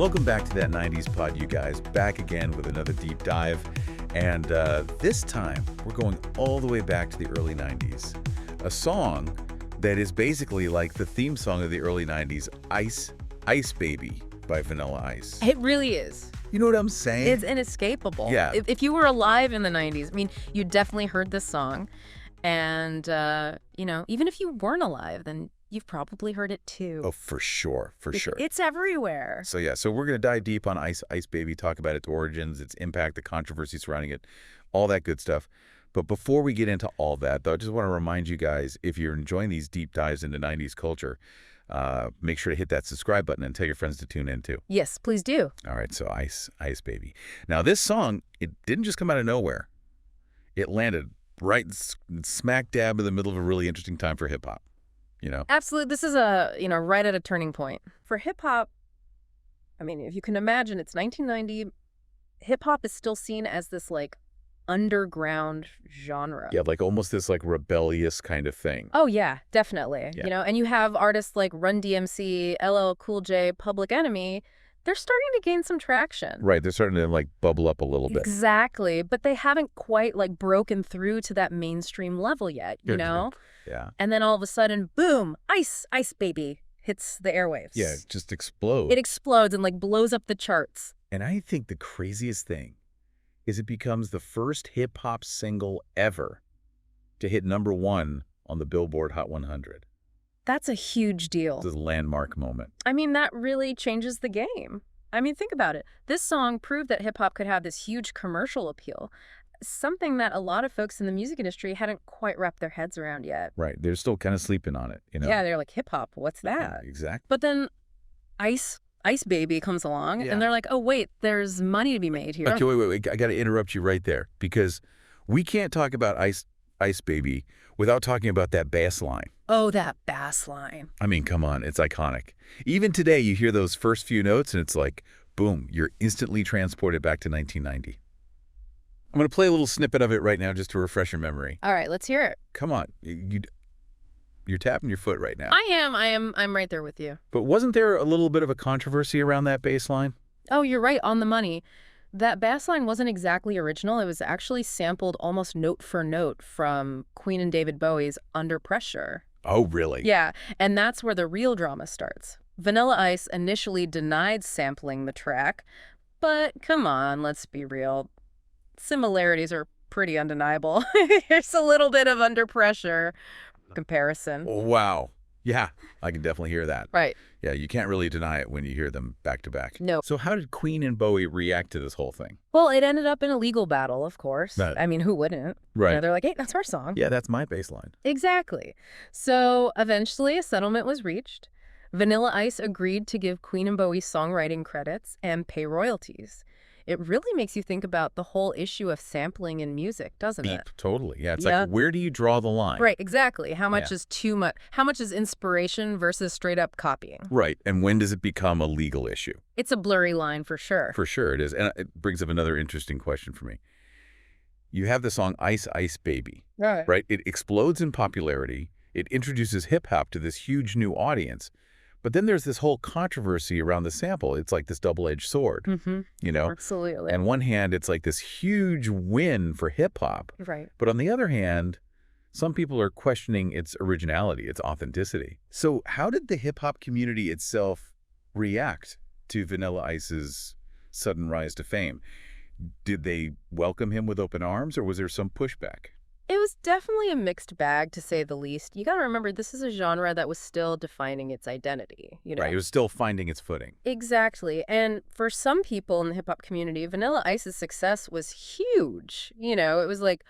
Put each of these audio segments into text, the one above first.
Welcome back to That 90s Pod, you guys. Back again with another deep dive. And this time, we're going all the way back to the early 90s. A song that is basically like the theme song of the early 90s, Ice Baby by Vanilla Ice. It really is. You know what I'm saying? It's inescapable. Yeah. If you were alive in the 90s, I mean, you definitely heard this song. And, even if you weren't alive, then you've probably heard it too. Oh, for sure. For sure. It's everywhere. So we're going to dive deep on Ice Baby, talk about its origins, its impact, the controversy surrounding it, all that good stuff. But before we get into all that, though, I just want to remind you guys, if you're enjoying these deep dives into 90s culture, make sure to hit that subscribe button and tell your friends to tune in too. Yes, please do. All right, so Ice Baby. Now, this song, it didn't just come out of nowhere. It landed right smack dab in the middle of a really interesting time for hip-hop. Absolutely. This is right at a turning point. For hip-hop, I mean, if you can imagine, it's 1990. Hip-hop is still seen as this, underground genre. Yeah, almost this, rebellious kind of thing. Oh, yeah, definitely. Yeah. And you have artists like Run DMC, LL Cool J, Public Enemy. They're starting to gain some traction. Right, they're starting to, bubble up a little bit. Exactly, but they haven't quite, broken through to that mainstream level yet, you know? Yeah. And then all of a sudden, boom, Ice Baby hits the airwaves. Yeah, it just explodes. It explodes and, blows up the charts. And I think the craziest thing is it becomes the first hip-hop single ever to hit #1 on the Billboard Hot 100. That's a huge deal. This is a landmark moment. I mean, that really changes the game. I mean, think about it. This song proved that hip-hop could have this huge commercial appeal, something that a lot of folks in the music industry hadn't quite wrapped their heads around yet. Right. They're still kind of sleeping on it, Yeah, they're like, hip-hop, what's that? Yeah, exactly. But then Ice Baby comes along, Yeah. and they're like, oh, wait, there's money to be made here. Okay, wait. I got to interrupt you right there, because we can't talk about Ice Baby without talking about that bass line. Oh, that bass line. I mean, come on, it's iconic. Even today, you hear those first few notes, and it's like, boom, you're instantly transported back to 1990. I'm going to play a little snippet of it right now just to refresh your memory. All right, let's hear it. Come on. You're tapping your foot right now. I'm right there with you. But wasn't there a little bit of a controversy around that bass line? Oh, you're right, on the money. That bass line wasn't exactly original. It was actually sampled almost note for note from Queen and David Bowie's Under Pressure. Oh, really? Yeah, and that's where the real drama starts. Vanilla Ice initially denied sampling the track, but come on, let's be real. Similarities are pretty undeniable. There's a little bit of Under Pressure comparison. Wow. Yeah, I can definitely hear that. Right. Yeah, you can't really deny it when you hear them back to back. No. So how did Queen and Bowie react to this whole thing? Well, it ended up in a legal battle, of course. I mean, who wouldn't? Right. They're like, hey, that's our song. Yeah, that's my bass line. Exactly. So eventually a settlement was reached. Vanilla Ice agreed to give Queen and Bowie songwriting credits and pay royalties. It really makes you think about the whole issue of sampling in music, doesn't it? Totally. Yeah, it's like, where do you draw the line? Right, exactly. How much is too much? How much is inspiration versus straight up copying? Right. And when does it become a legal issue? It's a blurry line for sure. For sure it is. And it brings up another interesting question for me. You have the song Ice Baby, right? It explodes in popularity. It introduces hip-hop to this huge new audience. But then there's this whole controversy around the sample. It's like this double-edged sword, Absolutely. On one hand, it's like this huge win for hip-hop. Right. But on the other hand, some people are questioning its originality, its authenticity. So how did the hip-hop community itself react to Vanilla Ice's sudden rise to fame? Did they welcome him with open arms, or was there some pushback? It was definitely a mixed bag, to say the least. You got to remember, this is a genre that was still defining its identity, Right, it was still finding its footing. Exactly. And for some people in the hip-hop community, Vanilla Ice's success was huge. It was like,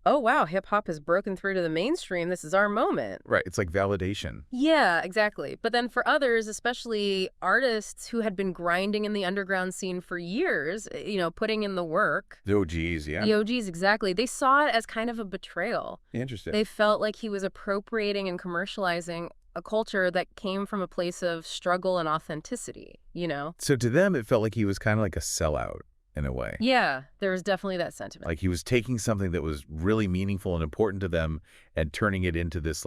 oh, wow, hip-hop has broken through to the mainstream. This is our moment. Right, it's like validation. Yeah, exactly. But then for others, especially artists who had been grinding in the underground scene for years, putting in the work. The OGs, yeah. The OGs, exactly. They saw it as kind of a betrayal. Interesting. They felt like he was appropriating and commercializing a culture that came from a place of struggle and authenticity, So to them, it felt like he was kind of like a sellout. In a way. Yeah, there was definitely that sentiment. Like he was taking something that was really meaningful and important to them and turning it into this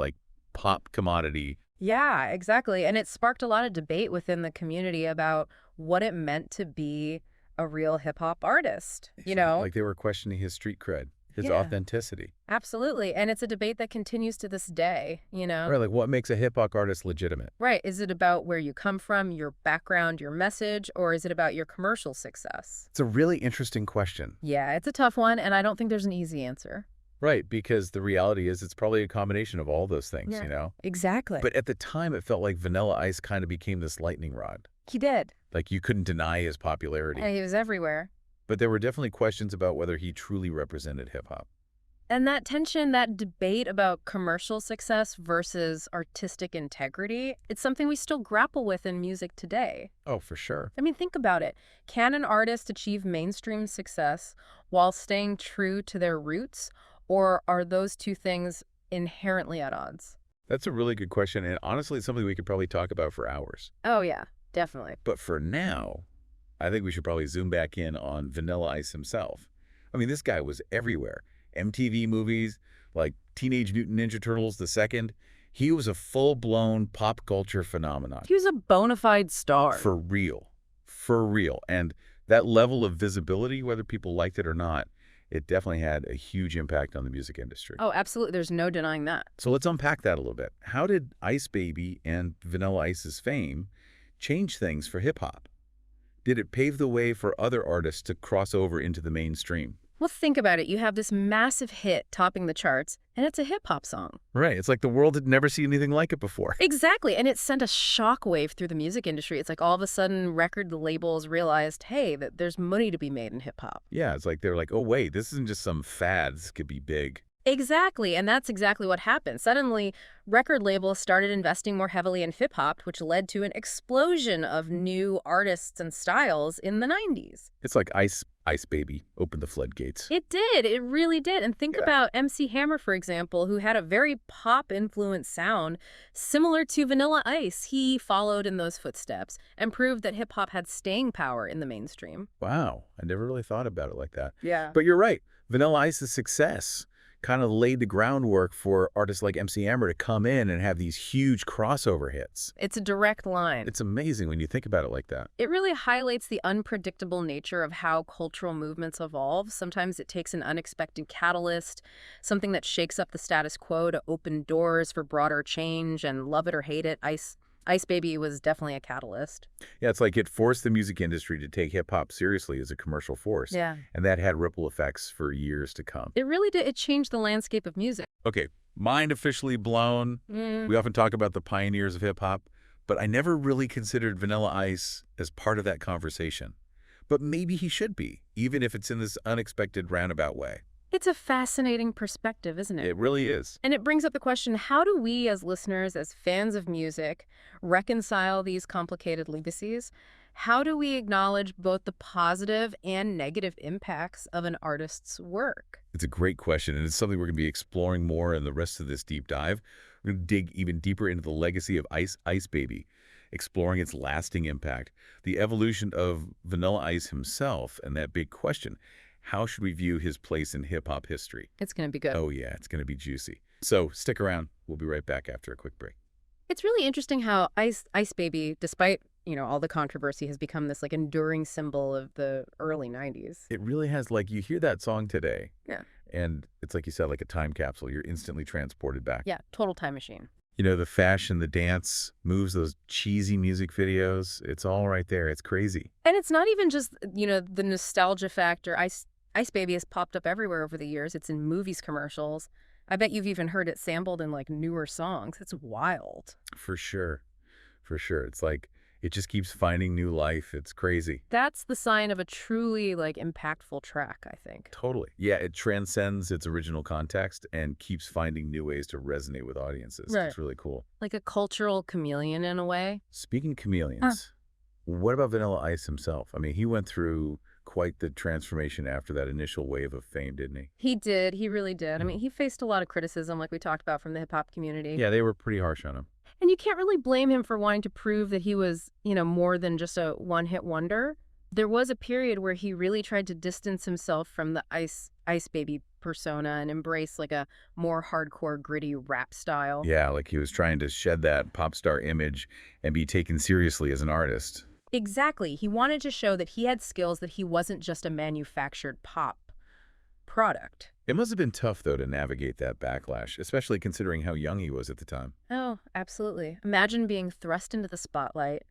pop commodity. Yeah, exactly. And it sparked a lot of debate within the community about what it meant to be a real hip-hop artist, Like they were questioning his street cred, his Yeah, authenticity. absolutely. And it's a debate that continues to this day. Right, like what makes a hip-hop artist legitimate? Right. Is it about where you come from, your background, your message, or is it about your commercial success? It's a really interesting question. Yeah, it's a tough one, and I don't think there's an easy answer. Right, because the reality is it's probably a combination of all those things, Yeah. you know? Exactly. But at the time, it felt like Vanilla Ice kind of became this lightning rod. He did. Like you couldn't deny his popularity. And he was everywhere. But there were definitely questions about whether he truly represented hip-hop. And that tension, that debate about commercial success versus artistic integrity, it's something we still grapple with in music today. Oh, for sure. I mean, think about it. Can an artist achieve mainstream success while staying true to their roots, or are those two things inherently at odds? That's a really good question, and honestly, it's something we could probably talk about for hours. Oh, yeah, definitely. But for now, I think we should probably zoom back in on Vanilla Ice himself. I mean, this guy was everywhere. MTV movies, like Teenage Mutant Ninja Turtles the second. He was a full-blown pop culture phenomenon. He was a bona fide star. For real. For real. And that level of visibility, whether people liked it or not, it definitely had a huge impact on the music industry. Oh, absolutely. There's no denying that. So let's unpack that a little bit. How did Ice Baby and Vanilla Ice's fame change things for hip-hop? Did it pave the way for other artists to cross over into the mainstream? Well, think about it. You have this massive hit topping the charts, and it's a hip-hop song. Right. It's like the world had never seen anything like it before. Exactly. And it sent a shockwave through the music industry. It's like all of a sudden record labels realized, hey, that there's money to be made in hip-hop. Yeah, it's like they're like, oh, wait, this isn't just some fad. This could be big. Exactly, and that's exactly what happened. Suddenly, record labels started investing more heavily in hip-hop, which led to an explosion of new artists and styles in the 90s. It's like Ice Baby opened the floodgates. It did. It really did. And think Yeah. about MC Hammer, for example, who had a very pop-influenced sound similar to Vanilla Ice. He followed in those footsteps and proved that hip-hop had staying power in the mainstream. Wow, I never really thought about it like that. Yeah. But you're right. Vanilla Ice's success kind of laid the groundwork for artists like MC Hammer to come in and have these huge crossover hits. It's a direct line. It's amazing when you think about it like that. It really highlights the unpredictable nature of how cultural movements evolve. Sometimes it takes an unexpected catalyst, something that shakes up the status quo to open doors for broader change, and love it or hate it, Ice Baby was definitely a catalyst. Yeah, it's like it forced the music industry to take hip-hop seriously as a commercial force. Yeah. And that had ripple effects for years to come. It really did. It changed the landscape of music. Okay, mind officially blown. We often talk about the pioneers of hip-hop, but I never really considered Vanilla Ice as part of that conversation. But maybe he should be, even if it's in this unexpected roundabout way. It's a fascinating perspective, isn't it? It really is. And it brings up the question, how do we as listeners, as fans of music, reconcile these complicated legacies? How do we acknowledge both the positive and negative impacts of an artist's work? It's a great question, and it's something we're going to be exploring more in the rest of this deep dive. We're going to dig even deeper into the legacy of Ice Baby, exploring its lasting impact, the evolution of Vanilla Ice himself, and that big question, how should we view his place in hip-hop history? It's going to be good. Oh, yeah, it's going to be juicy. So stick around. We'll be right back after a quick break. It's really interesting how Ice Baby, despite, all the controversy, has become this enduring symbol of the early 90s. It really has, you hear that song today. Yeah. And it's like you said, like a time capsule. You're instantly transported back. Yeah, total time machine. The fashion, the dance moves, those cheesy music videos, it's all right there. It's crazy. And it's not even just, the nostalgia factor. Ice Baby has popped up everywhere over the years. It's in movies, commercials. I bet you've even heard it sampled in newer songs. It's wild. For sure. For sure. It's like it just keeps finding new life. It's crazy. That's the sign of a truly impactful track, I think. Totally. Yeah, it transcends its original context and keeps finding new ways to resonate with audiences. Right. It's really cool. Like a cultural chameleon in a way. Speaking of chameleons, what about Vanilla Ice himself? I mean, he went through quite the transformation after that initial wave of fame, didn't he? He did. He really did. I mean, he faced a lot of criticism, like we talked about, from the hip-hop community. Yeah, they were pretty harsh on him. And you can't really blame him for wanting to prove that he was, more than just a one-hit wonder. There was a period where he really tried to distance himself from the Ice Baby persona and embrace a more hardcore, gritty rap style. Yeah, like he was trying to shed that pop star image and be taken seriously as an artist. Exactly. He wanted to show that he had skills, that he wasn't just a manufactured pop product. It must have been tough, though, to navigate that backlash, especially considering how young he was at the time. Oh, absolutely. Imagine being thrust into the spotlight,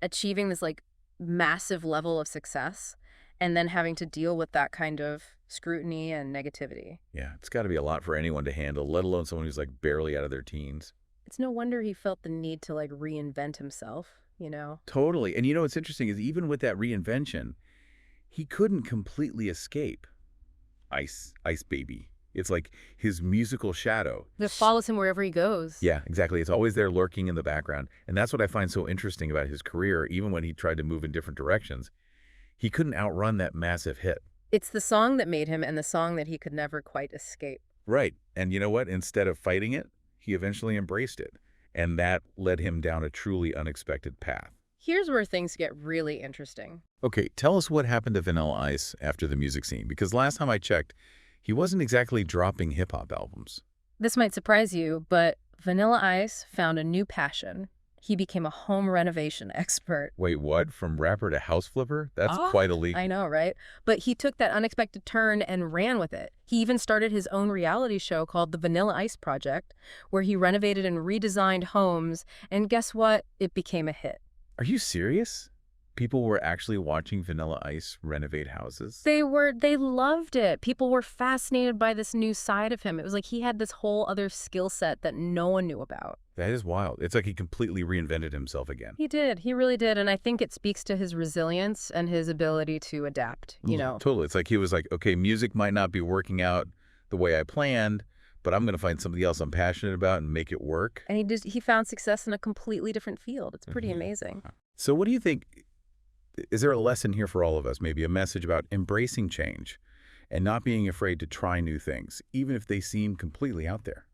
achieving this like massive level of success, and then having to deal with that kind of scrutiny and negativity. Yeah, it's got to be a lot for anyone to handle, let alone someone who's like barely out of their teens. It's no wonder he felt the need to like reinvent himself, you know? Totally. And you know what's interesting is even with that reinvention, he couldn't completely escape Ice Baby. It's like his musical shadow. That follows him wherever he goes. Yeah, exactly. It's always there lurking in the background. And that's what I find so interesting about his career, even when he tried to move in different directions. He couldn't outrun that massive hit. It's the song that made him and the song that he could never quite escape. Right. And you know what? Instead of fighting it, he eventually embraced it. And that led him down a truly unexpected path. Here's where things get really interesting. Okay, tell us what happened to Vanilla Ice after the music scene, because last time I checked, he wasn't exactly dropping hip-hop albums. This might surprise you, but Vanilla Ice found a new passion. He became a home renovation expert. Wait, what? From rapper to house flipper? That's Ah, quite a leap. I know, right? But he took that unexpected turn and ran with it. He even started his own reality show called The Vanilla Ice Project, where he renovated and redesigned homes, and guess what? It became a hit. Are you serious? People were actually watching Vanilla Ice renovate houses? They loved it. People were fascinated by this new side of him. It was like he had this whole other skill set that no one knew about. That is wild. It's like he completely reinvented himself again. He did. He really did. And I think it speaks to his resilience and his ability to adapt, you know. Totally. It's like he was like, okay, music might not be working out the way I planned, but I'm going to find something else I'm passionate about and make it work. And he found success in a completely different field. It's pretty amazing. So what do you think? Is there a lesson here for all of us? Maybe a message about embracing change and not being afraid to try new things, even if they seem completely out there?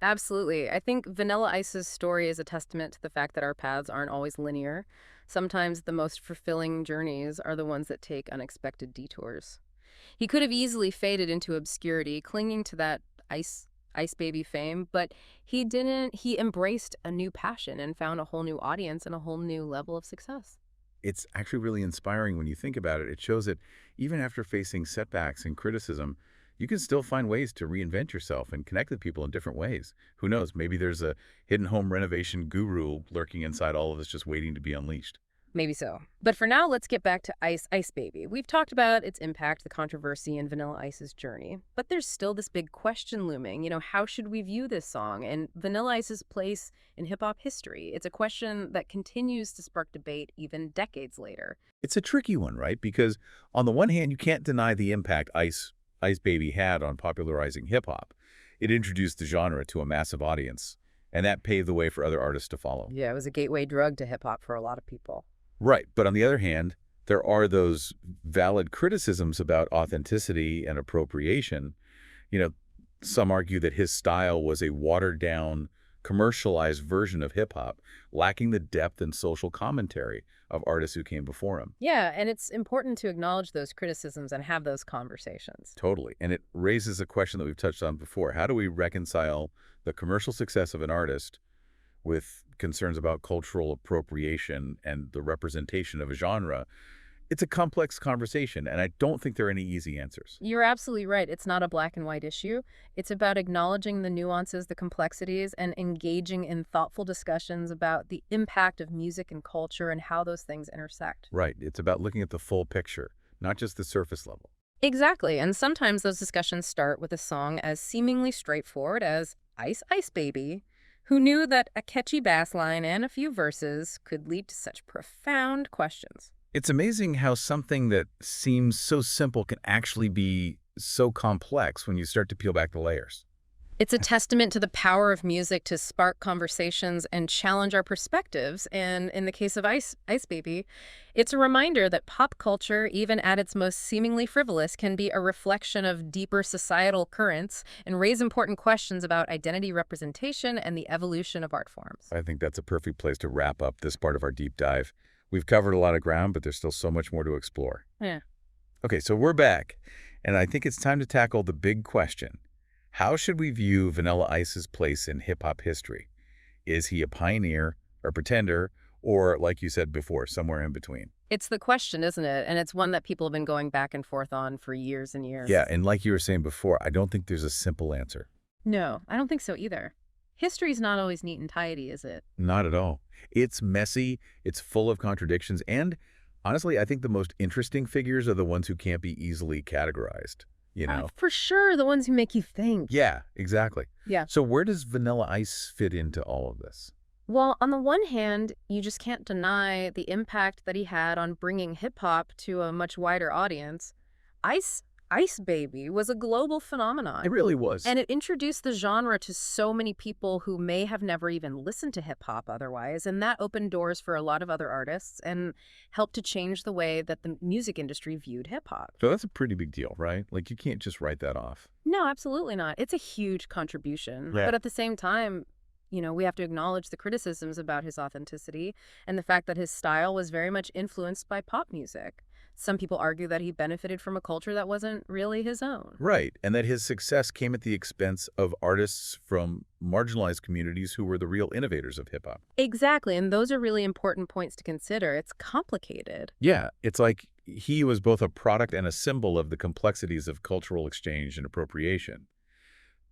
Absolutely. I think Vanilla Ice's story is a testament to the fact that our paths aren't always linear. Sometimes the most fulfilling journeys are the ones that take unexpected detours. He could have easily faded into obscurity, clinging to that Ice Baby fame, but he didn't. He embraced a new passion and found a whole new audience and a whole new level of success. It's actually really inspiring when you think about it. It shows that even after facing setbacks and criticism, you can still find ways to reinvent yourself and connect with people in different ways. Who knows? Maybe there's a hidden home renovation guru lurking inside all of us just waiting to be unleashed. Maybe so. But for now, let's get back to Ice Baby. We've talked about its impact, the controversy, and Vanilla Ice's journey. But there's still this big question looming. You know, how should we view this song and Vanilla Ice's place in hip-hop history? It's a question that continues to spark debate even decades later. It's a tricky one, right? Because on the one hand, you can't deny the impact Ice Baby had on popularizing hip-hop. It introduced the genre to a massive audience, and that paved the way for other artists to follow. Yeah, it was a gateway drug to hip-hop for a lot of people. Right. But on the other hand, there are those valid criticisms about authenticity and appropriation. You know, some argue that his style was a watered-down, commercialized version of hip-hop, lacking the depth and social commentary of artists who came before him. Yeah, and it's important to acknowledge those criticisms and have those conversations. Totally. And it raises a question that we've touched on before. How do we reconcile the commercial success of an artist with concerns about cultural appropriation and the representation of a genre? It's a complex conversation, and I don't think there are any easy answers. You're absolutely right. It's not a black and white issue. It's about acknowledging the nuances, the complexities, and engaging in thoughtful discussions about the impact of music and culture and how those things intersect. Right. It's about looking at the full picture, not just the surface level. Exactly. And sometimes those discussions start with a song as seemingly straightforward as Ice Baby. Who knew that a catchy bass line and a few verses could lead to such profound questions? It's amazing how something that seems so simple can actually be so complex when you start to peel back the layers. It's a testament to the power of music to spark conversations and challenge our perspectives. And in the case of Ice Baby, it's a reminder that pop culture, even at its most seemingly frivolous, can be a reflection of deeper societal currents and raise important questions about identity representation and the evolution of art forms. I think that's a perfect place to wrap up this part of our deep dive. We've covered a lot of ground, but there's still so much more to explore. Yeah. Okay, so we're back, and I think it's time to tackle the big question. How should we view Vanilla Ice's place in hip-hop history? Is he a pioneer, a pretender, Or, like you said before, somewhere in between? It's the question, isn't it? And it's one that people have been going back and forth on for years and years. Yeah, and like you were saying before, I don't think there's a simple answer. No, I don't think so either. History's not always neat and tidy, is it? Not at all. It's messy, it's full of contradictions, and honestly, I think the most interesting figures are the ones who can't be easily categorized, you know? For sure, the ones who make you think. Yeah, exactly. Yeah. So where does Vanilla Ice fit into all of this? Well, on the one hand, you just can't deny the impact that he had on bringing hip-hop to a much wider audience. Ice Baby was a global phenomenon. It really was. And it introduced the genre to so many people who may have never even listened to hip-hop otherwise, and that opened doors for a lot of other artists and helped to change the way that the music industry viewed hip-hop. So that's a pretty big deal, right? Like, you can't just write that off. No, absolutely not. It's a huge contribution. Yeah. But at the same time, we have to acknowledge the criticisms about his authenticity and the fact that his style was very much influenced by pop music. Some people argue that he benefited from a culture that wasn't really his own. Right, and that his success came at the expense of artists from marginalized communities who were the real innovators of hip-hop. Exactly, and those are really important points to consider. It's complicated. Yeah, it's like he was both a product and a symbol of the complexities of cultural exchange and appropriation.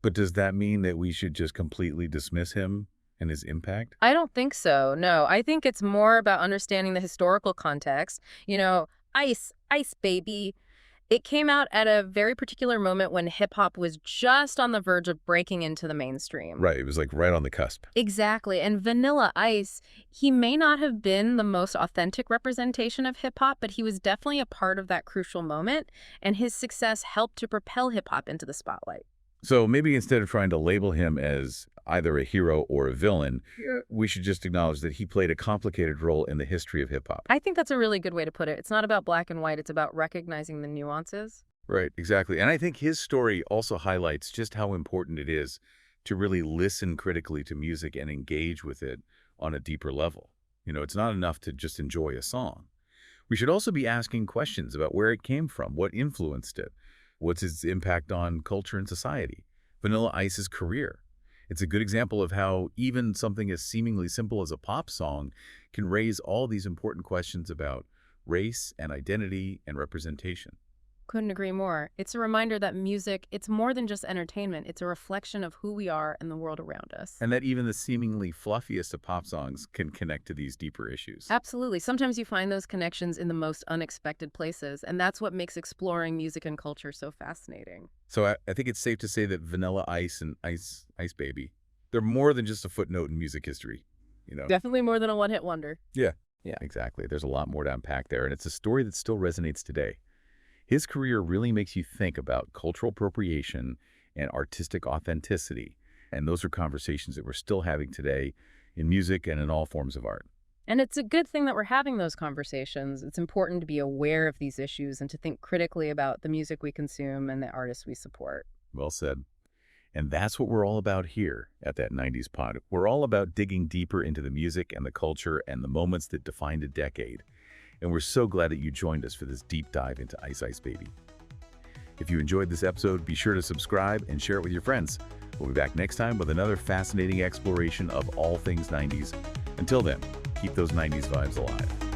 But does that mean that we should just completely dismiss him and his impact? I don't think so, no. I think it's more about understanding the historical context. Ice Baby. It came out at a very particular moment when hip-hop was just on the verge of breaking into the mainstream. Right, it was like right on the cusp. Exactly. And Vanilla Ice, he may not have been the most authentic representation of hip-hop, but he was definitely a part of that crucial moment, and his success helped to propel hip-hop into the spotlight. So maybe instead of trying to label him as either a hero or a villain, we should just acknowledge that he played a complicated role in the history of hip-hop. I think that's a really good way to put it. It's not about black and white. It's about recognizing the nuances. Right, exactly. And I think his story also highlights just how important it is to really listen critically to music and engage with it on a deeper level. It's not enough to just enjoy a song. We should also be asking questions about where it came from, what influenced it, what's its impact on culture and society. Vanilla Ice's career. It's a good example of how even something as seemingly simple as a pop song can raise all these important questions about race and identity and representation. Couldn't agree more. It's a reminder that music, it's more than just entertainment. It's a reflection of who we are and the world around us. And that even the seemingly fluffiest of pop songs can connect to these deeper issues. Absolutely. Sometimes you find those connections in the most unexpected places, and that's what makes exploring music and culture so fascinating. So I think it's safe to say that Vanilla Ice and Ice Baby, they're more than just a footnote in music history. Definitely more than a one-hit wonder. Yeah, exactly. There's a lot more to unpack there, and it's a story that still resonates today. His career really makes you think about cultural appropriation and artistic authenticity, and those are conversations that we're still having today in music and in all forms of art. And it's a good thing that we're having those conversations. It's important to be aware of these issues and to think critically about the music we consume and the artists we support. Well said. And that's what we're all about here at That 90s Pod. We're all about digging deeper into the music and the culture and the moments that defined a decade. And we're so glad that you joined us for this deep dive into Ice Baby. If you enjoyed this episode, be sure to subscribe and share it with your friends. We'll be back next time with another fascinating exploration of all things 90s. Until then, keep those 90s vibes alive.